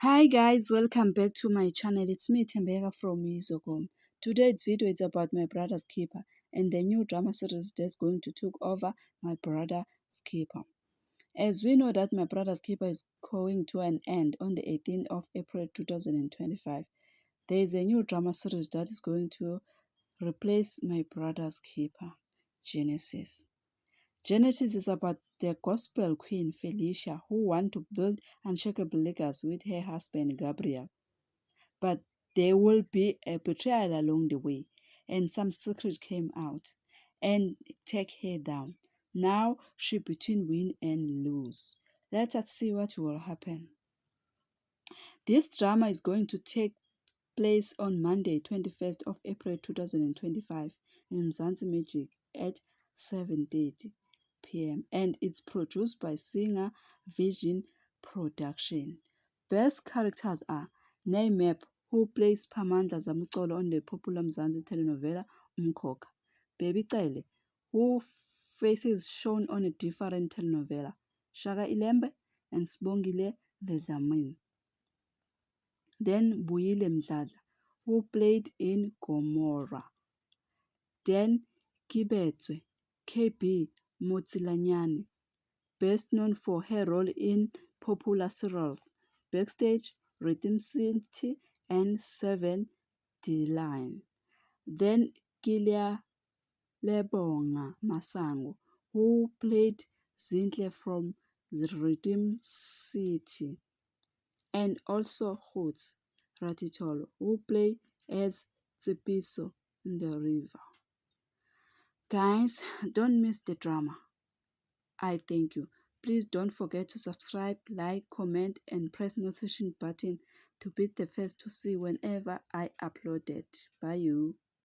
Hi guys, welcome back to my channel. It's me Tembeka from Izogom. Today's video is about My Brother's Keeper and the new drama series that's going to take over My Brother's Keeper. As we know that My Brother's Keeper is going to an end on the 18th of April 2025, there is a new drama series that is going to replace My Brother's Keeper, Genesis. Genesis is about the gospel queen Felicia who wants to build unshakable legacy with her husband Gabriel. But there will be a betrayal along the way, and some secret came out and take her down. Now she between win and lose. Let us see what will happen. This drama is going to take place on Monday, 21st of April 2025 in Mzansi Magic at 7:30 p.m. and it's produced by Singer Vision Production. Best characters are Naimap, who plays Pamandla Zamucolo on the popular Mzansi telenovela Umkhokha. Baby Cele, who faces shown on a different telenovela Shaka Ilembe and Sbongile the Dlamini. Then Buyile Mdladla, who played in Gomorrah. Then Kibetswe, KB Motsilanyane, best known for her role in popular serials Backstage, Rhythm City, and 7 de Line. Then Kilia Lebonga Masango, who played Zinhle from the Rhythm City, and also Hoots Ratitolo, who play as Tsepiso in the river. Guys, don't miss the drama. I thank you. Please don't forget to subscribe, like, comment, and press notification button to be the first to see whenever I upload it. Bye you.